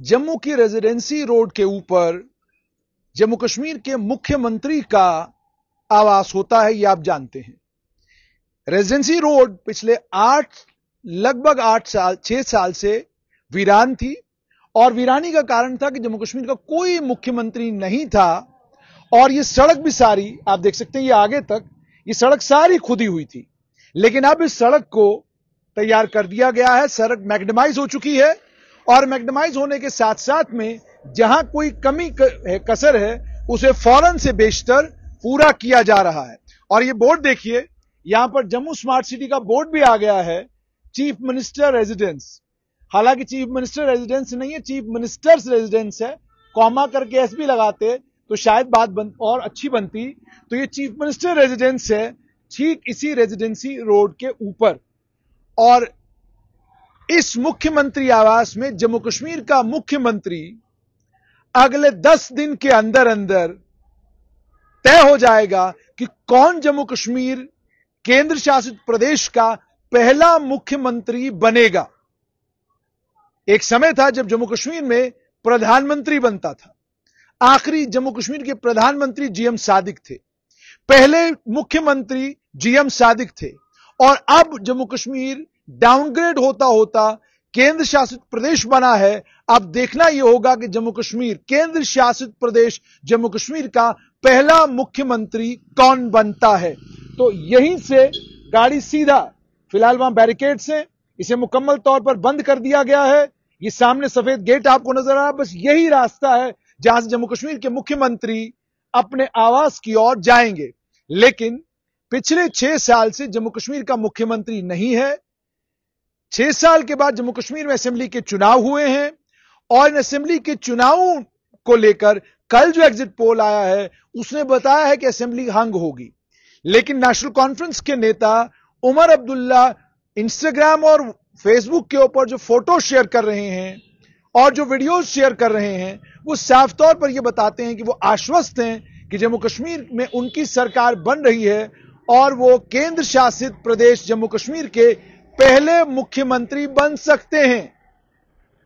जम्मू की residency road के ऊपर जम्मू कश्मीर के मुख्यमंत्री का आवास होता है, यह आप जानते हैं। रेजिडेंसी रोड पिछले लगभग 6 साल से वीरान थी और वीरानी का कारण था कि जम्मू कश्मीर का कोई मुख्यमंत्री नहीं था और यह सड़क भी सारी आप देख सकते हैं, ये आगे तक ये सड़क सारी खुदी हुई थी। लेकिन अब इस सड़क को तैयार कर दिया गया है, सड़क मैग्नेमाइज हो चुकी है और मैग्नेमाइज होने के साथ साथ में जहां कोई कमी कसर है उसे फौरन से बेशतर पूरा किया जा रहा है। और ये बोर्ड देखिए, यहां पर जम्मू स्मार्ट सिटी का बोर्ड भी आ गया है, चीफ मिनिस्टर रेजिडेंस। हालांकि चीफ मिनिस्टर रेजिडेंस नहीं है, चीफ मिनिस्टर्स रेजिडेंस है। कॉमा करके एसबी लगाते तो शायद बात और अच्छी बनती। तो ये चीफ मिनिस्टर रेजिडेंस है ठीक इसी रेजिडेंसी रोड के ऊपर। और इस मुख्यमंत्री आवास में जम्मू कश्मीर का मुख्यमंत्री अगले 10 दिन के अंदर अंदर तय हो जाएगा कि कौन जम्मू कश्मीर केंद्र शासित प्रदेश का पहला मुख्यमंत्री बनेगा। एक समय था जब जम्मू कश्मीर में प्रधानमंत्री बनता था। आखिरी जम्मू कश्मीर के प्रधानमंत्री जीएम सादिक थे, पहले मुख्यमंत्री जीएम सादिक थे और अब जम्मू कश्मीर डाउनग्रेड होता होता केंद्र शासित प्रदेश बना है। अब देखना यह होगा कि जम्मू कश्मीर केंद्र शासित प्रदेश जम्मू कश्मीर का पहला मुख्यमंत्री कौन बनता है। तो यहीं से गाड़ी सीधा, फिलहाल वहां बैरिकेड्स हैं, इसे मुकम्मल तौर पर बंद कर दिया गया है। ये सामने सफेद गेट आपको नजर आ रहा है, बस यही रास्ता है जहां से जम्मू कश्मीर के मुख्यमंत्री अपने आवास की ओर जाएंगे। लेकिन पिछले 6 साल से जम्मू कश्मीर का मुख्यमंत्री नहीं है। 6 साल के बाद जम्मू कश्मीर में असेंबली के चुनाव हुए हैं और इन असेंबली के चुनावों को लेकर कल जो एग्जिट पोल आया है उसने बताया है कि असेंबली हंग होगी। लेकिन नेशनल कॉन्फ्रेंस के नेता उमर अब्दुल्ला इंस्टाग्राम और फेसबुक के ऊपर जो फोटो शेयर कर रहे हैं और जो वीडियोस शेयर कर रहे हैं वो साफ तौर पर यह बताते हैं कि वो आश्वस्त हैं कि जम्मू कश्मीर में उनकी सरकार बन रही है और वो केंद्र शासित प्रदेश जम्मू कश्मीर के पहले मुख्यमंत्री बन सकते हैं।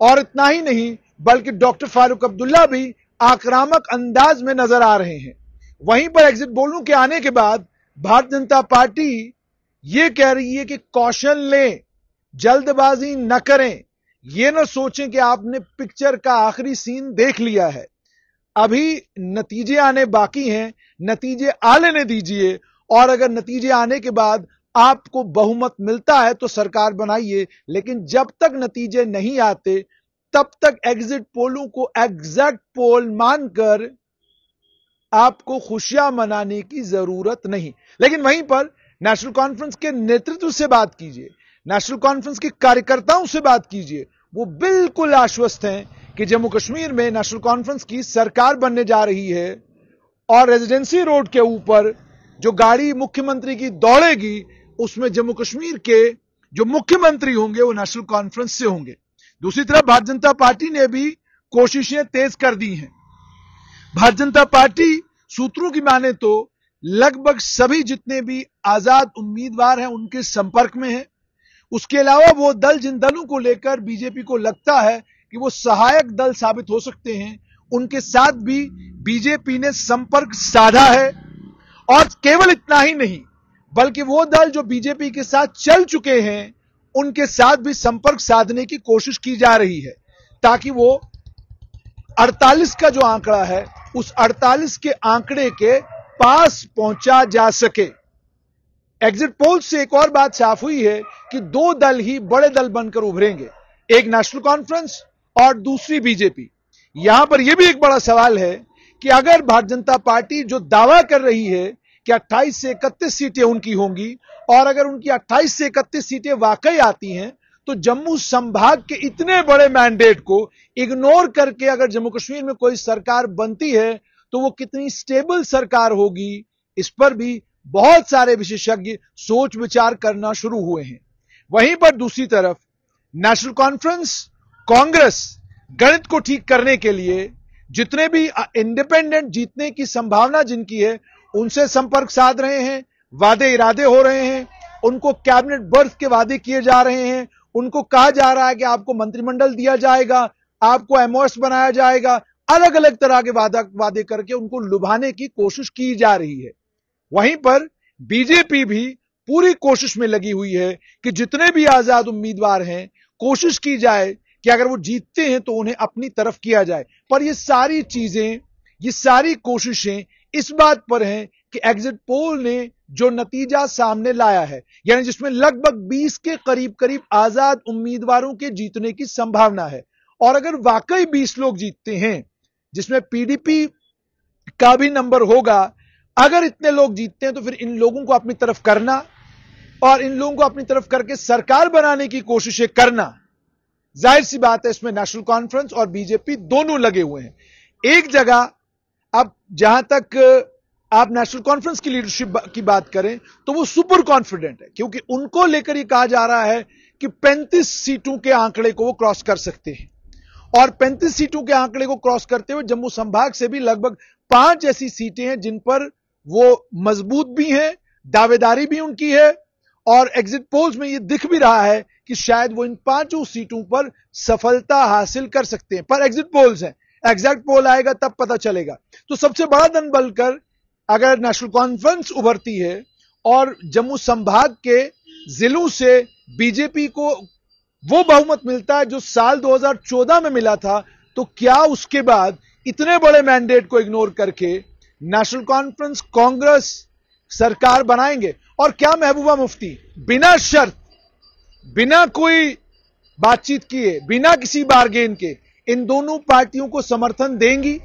और इतना ही नहीं बल्कि डॉक्टर फारूक अब्दुल्ला भी आक्रामक अंदाज में नजर आ रहे हैं। वहीं पर एग्जिट पोलों के आने के बाद भारतीय जनता पार्टी यह कह रही है कि कौशल लें, जल्दबाजी न करें, यह न सोचें कि आपने पिक्चर का आखिरी सीन देख लिया है, अभी नतीजे आने बाकी हैं, नतीजे आ लेने दीजिए और अगर नतीजे आने के बाद आपको बहुमत मिलता है तो सरकार बनाइए। लेकिन जब तक नतीजे नहीं आते तब तक एग्जिट पोलों को एग्जैक्ट पोल मानकर आपको खुशियां मनाने की जरूरत नहीं। लेकिन वहीं पर नेशनल कॉन्फ्रेंस के नेतृत्व से बात कीजिए, नेशनल कॉन्फ्रेंस के कार्यकर्ताओं से बात कीजिए, वो बिल्कुल आश्वस्त हैं कि जम्मू कश्मीर में नेशनल कॉन्फ्रेंस की सरकार बनने जा रही है और रेजिडेंसी रोड के ऊपर जो गाड़ी मुख्यमंत्री की दौड़ेगी उसमें जम्मू कश्मीर के जो मुख्यमंत्री होंगे वो नेशनल कॉन्फ्रेंस से होंगे। दूसरी तरफ भारतीय जनता पार्टी ने भी कोशिशें तेज कर दी हैं। भारतीय जनता पार्टी सूत्रों की माने तो लगभग सभी जितने भी आजाद उम्मीदवार हैं उनके संपर्क में है। उसके अलावा वो दल जिन दलों को लेकर बीजेपी को लगता है कि वो सहायक दल साबित हो सकते हैं उनके साथ भी बीजेपी ने संपर्क साधा है। और केवल इतना ही नहीं बल्कि वो दल जो बीजेपी के साथ चल चुके हैं उनके साथ भी संपर्क साधने की कोशिश की जा रही है ताकि वो 48 का जो आंकड़ा है उस 48 के आंकड़े के पास पहुंचा जा सके। एग्जिट पोल से एक और बात साफ हुई है कि 2 दल ही बड़े दल बनकर उभरेंगे, एक नेशनल कॉन्फ्रेंस और दूसरी बीजेपी। यहां पर यह भी एक बड़ा सवाल है कि अगर भारतीय जनता पार्टी जो दावा कर रही है कि 28 से 31 सीटें उनकी होंगी और अगर उनकी 28 से 31 सीटें वाकई आती हैं तो जम्मू संभाग के इतने बड़े मैंडेट को इग्नोर करके अगर जम्मू कश्मीर में कोई सरकार बनती है तो वो कितनी स्टेबल सरकार होगी, इस पर भी बहुत सारे विशेषज्ञ सोच विचार करना शुरू हुए हैं। वहीं पर दूसरी तरफ नेशनल कॉन्फ्रेंस, कांग्रेस गणित को ठीक करने के लिए जितने भी इंडिपेंडेंट जीतने की संभावना जिनकी है उनसे संपर्क साध रहे हैं, वादे इरादे हो रहे हैं, उनको कैबिनेट बर्थ के वादे किए जा रहे हैं, उनको कहा जा रहा है कि आपको मंत्रिमंडल दिया जाएगा, आपको एमओएस बनाया जाएगा, अलग अलग तरह के वादे करके उनको लुभाने की कोशिश की जा रही है। वहीं पर बीजेपी भी पूरी कोशिश में लगी हुई है कि जितने भी आजाद उम्मीदवार हैं, कोशिश की जाए कि अगर वो जीतते हैं तो उन्हें अपनी तरफ किया जाए। पर ये सारी चीजें, ये सारी कोशिशें इस बात पर हैं कि एग्जिट पोल ने जो नतीजा सामने लाया है, यानी जिसमें लगभग 20 के करीब करीब आजाद उम्मीदवारों के जीतने की संभावना है, और अगर वाकई 20 लोग जीतते हैं, जिसमें पीडीपी का भी नंबर होगा, अगर इतने लोग जीतते हैं तो फिर इन लोगों को अपनी तरफ करना और इन लोगों को अपनी तरफ करके सरकार बनाने की कोशिशें करना, जाहिर सी बात है इसमें नेशनल कॉन्फ्रेंस और बीजेपी दोनों लगे हुए हैं। एक जगह, अब जहां तक आप नेशनल कॉन्फ्रेंस की लीडरशिप की बात करें तो वो सुपर कॉन्फिडेंट है, क्योंकि उनको लेकर ये कहा जा रहा है कि 35 सीटों के आंकड़े को वो क्रॉस कर सकते हैं, और 35 सीटों के आंकड़े को क्रॉस करते हुए जम्मू संभाग से भी लगभग 5 ऐसी सीटें हैं जिन पर वो मजबूत भी हैं, दावेदारी भी उनकी है, और एग्जिट पोल्स में ये दिख भी रहा है कि शायद वो इन 5 सीटों पर सफलता हासिल कर सकते हैं। पर एग्जिट पोल्स हैं, एग्जैक्ट पोल आएगा तब पता चलेगा। तो सबसे बड़ा दन बलकर अगर नेशनल कॉन्फ्रेंस उभरती है और जम्मू संभाग के जिलों से बीजेपी को वो बहुमत मिलता है जो साल 2014 में मिला था, तो क्या उसके बाद इतने बड़े मैंडेट को इग्नोर करके नेशनल कॉन्फ्रेंस कांग्रेस सरकार बनाएंगे? और क्या महबूबा मुफ्ती बिना शर्त, बिना कोई बातचीत किए, बिना किसी बार्गेन के इन दोनों पार्टियों को समर्थन देंगी?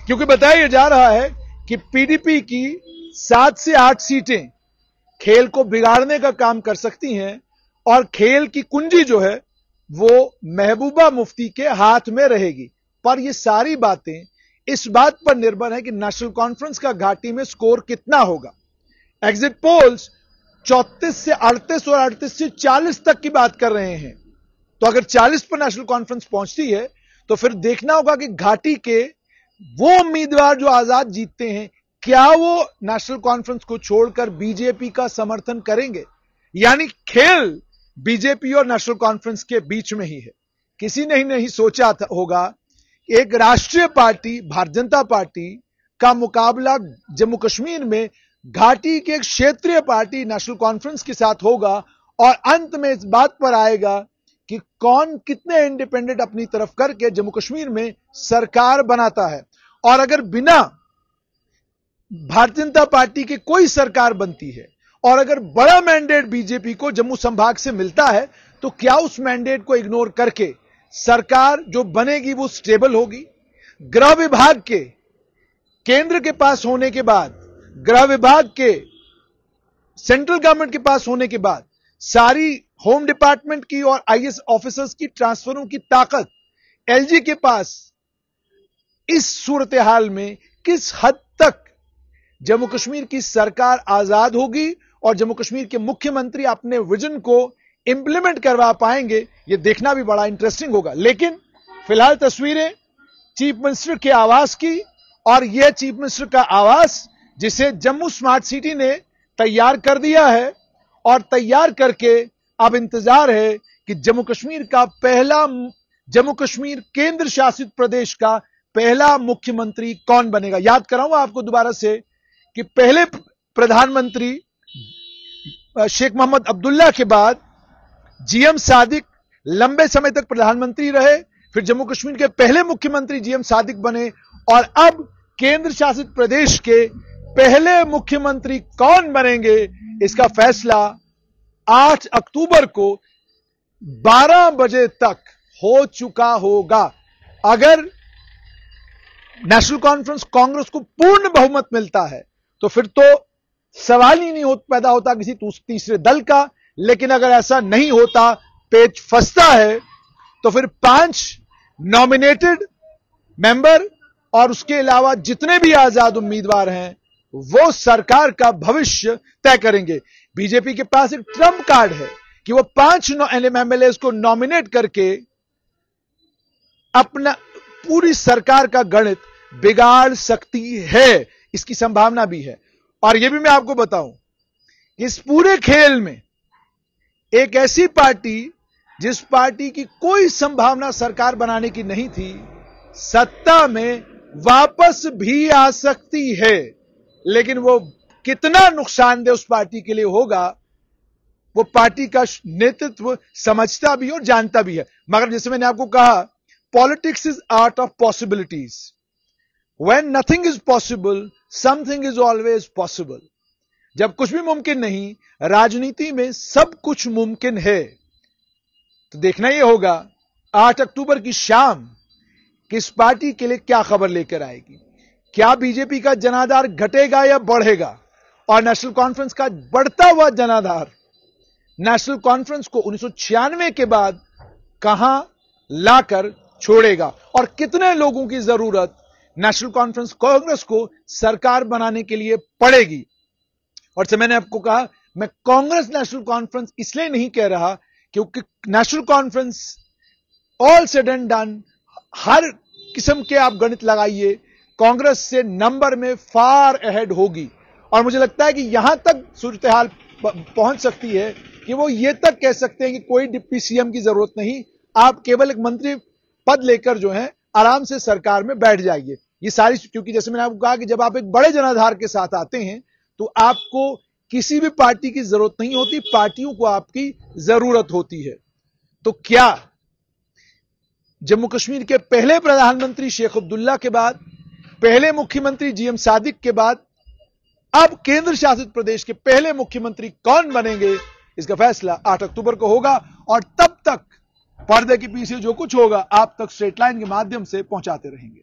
क्योंकि बताया जा रहा है कि पीडीपी की 7 से 8 सीटें खेल को बिगाड़ने का काम कर सकती हैं, और खेल की कुंजी जो है वो महबूबा मुफ्ती के हाथ में रहेगी। पर ये सारी बातें इस बात पर निर्भर है कि नेशनल कॉन्फ्रेंस का घाटी में स्कोर कितना होगा। एग्जिट पोल्स 34 से 38 और 38 से 40 तक की बात कर रहे हैं, तो अगर 40 पर नेशनल कॉन्फ्रेंस पहुंचती है तो फिर देखना होगा कि घाटी के वो उम्मीदवार जो आजाद जीतते हैं, क्या वो नेशनल कॉन्फ्रेंस को छोड़कर बीजेपी का समर्थन करेंगे? यानी खेल बीजेपी और नेशनल कॉन्फ्रेंस के बीच में ही है। किसी ने ही नहीं सोचा होगा एक राष्ट्रीय पार्टी भारतीय जनता पार्टी का मुकाबला जम्मू कश्मीर में घाटी के एक क्षेत्रीय पार्टी नेशनल कॉन्फ्रेंस के साथ होगा, और अंत में इस बात पर आएगा कि कौन कितने इंडिपेंडेंट अपनी तरफ करके जम्मू कश्मीर में सरकार बनाता है। और अगर बिना भारतीय जनता पार्टी के कोई सरकार बनती है और अगर बड़ा मैंडेट बीजेपी को जम्मू संभाग से मिलता है, तो क्या उस मैंडेट को इग्नोर करके सरकार जो बनेगी वो स्टेबल होगी? गृह विभाग के केंद्र के पास होने के बाद, गृह विभाग के सेंट्रल गवर्नमेंट के पास होने के बाद, सारी होम डिपार्टमेंट की और आईएएस ऑफिसर्स की ट्रांसफरों की ताकत एलजी के पास, इस सूरत हाल में किस हद तक जम्मू कश्मीर की सरकार आजाद होगी और जम्मू कश्मीर के मुख्यमंत्री अपने विजन को इंप्लीमेंट करवा पाएंगे, यह देखना भी बड़ा इंटरेस्टिंग होगा। लेकिन फिलहाल तस्वीरें चीफ मिनिस्टर के आवास की, और यह चीफ मिनिस्टर का आवास जिसे जम्मू स्मार्ट सिटी ने तैयार कर दिया है, और तैयार करके अब इंतजार है कि जम्मू कश्मीर केंद्र शासित प्रदेश का पहला मुख्यमंत्री कौन बनेगा। याद कराऊंगा आपको दोबारा से कि पहले प्रधानमंत्री शेख मोहम्मद अब्दुल्ला के बाद जीएम सादिक लंबे समय तक प्रधानमंत्री रहे, फिर जम्मू कश्मीर के पहले मुख्यमंत्री जीएम सादिक बने, और अब केंद्र शासित प्रदेश के पहले मुख्यमंत्री कौन बनेंगे, इसका फैसला 8 अक्टूबर को 12 बजे तक हो चुका होगा। अगर नेशनल कॉन्फ्रेंस कांग्रेस को पूर्ण बहुमत मिलता है तो फिर तो सवाल ही नहीं पैदा होता किसी तीसरे दल का, लेकिन अगर ऐसा नहीं होता, पेच फंसता है, तो फिर 5 नॉमिनेटेड मेंबर और उसके अलावा जितने भी आजाद उम्मीदवार हैं वो सरकार का भविष्य तय करेंगे। बीजेपी के पास एक ट्रम्प कार्ड है कि वो 5 एमएलए को नॉमिनेट करके अपना पूरी सरकार का गणित बिगाड़ सकती है, इसकी संभावना भी है। और यह भी मैं आपको बताऊं कि इस पूरे खेल में एक ऐसी पार्टी जिस पार्टी की कोई संभावना सरकार बनाने की नहीं थी, सत्ता में वापस भी आ सकती है। लेकिन वो कितना नुकसानदेह उस पार्टी के लिए होगा, वो पार्टी का नेतृत्व समझता भी और जानता भी है। मगर जैसे मैंने आपको कहा, politics is art of possibilities. When nothing is possible, something is always possible. जब कुछ भी मुमकिन नहीं, राजनीति में सब कुछ मुमकिन है। तो देखना यह होगा 8 अक्टूबर की शाम किस पार्टी के लिए क्या खबर लेकर आएगी। क्या बीजेपी का जनाधार घटेगा या बढ़ेगा, और नेशनल कॉन्फ्रेंस का बढ़ता हुआ जनाधार नेशनल कॉन्फ्रेंस को 1996 के बाद कहां लाकर छोड़ेगा, और कितने लोगों की जरूरत नेशनल कॉन्फ्रेंस कांग्रेस को सरकार बनाने के लिए पड़ेगी। और से मैंने आपको कहा, मैं कांग्रेस नेशनल कॉन्फ्रेंस इसलिए नहीं कह रहा क्योंकि National Conference all said and done, हर किस्म के आप गणित लगाइए, कांग्रेस से नंबर में फार अहेड होगी। और मुझे लगता है कि यहां तक सूरत हाल पहुंच सकती है कि वो ये तक कह सकते हैं कि कोई डिप्टी सीएम की जरूरत नहीं, आप केवल एक मंत्री पद लेकर जो है आराम से सरकार में बैठ जाइए। ये सारी, क्योंकि जैसे मैंने आपको कहा कि जब आप एक बड़े जनाधार के साथ आते हैं तो आपको किसी भी पार्टी की जरूरत नहीं होती, पार्टियों को आपकी जरूरत होती है। तो क्या जम्मू कश्मीर के पहले प्रधानमंत्री शेख अब्दुल्ला के बाद, पहले मुख्यमंत्री जीएम सादिक के बाद, अब केंद्र शासित प्रदेश के पहले मुख्यमंत्री कौन बनेंगे, इसका फैसला 8 अक्टूबर को होगा। और तब तक पर्दे के पीछे जो कुछ होगा आप तक स्ट्रेट लाइन के माध्यम से पहुंचाते रहेंगे।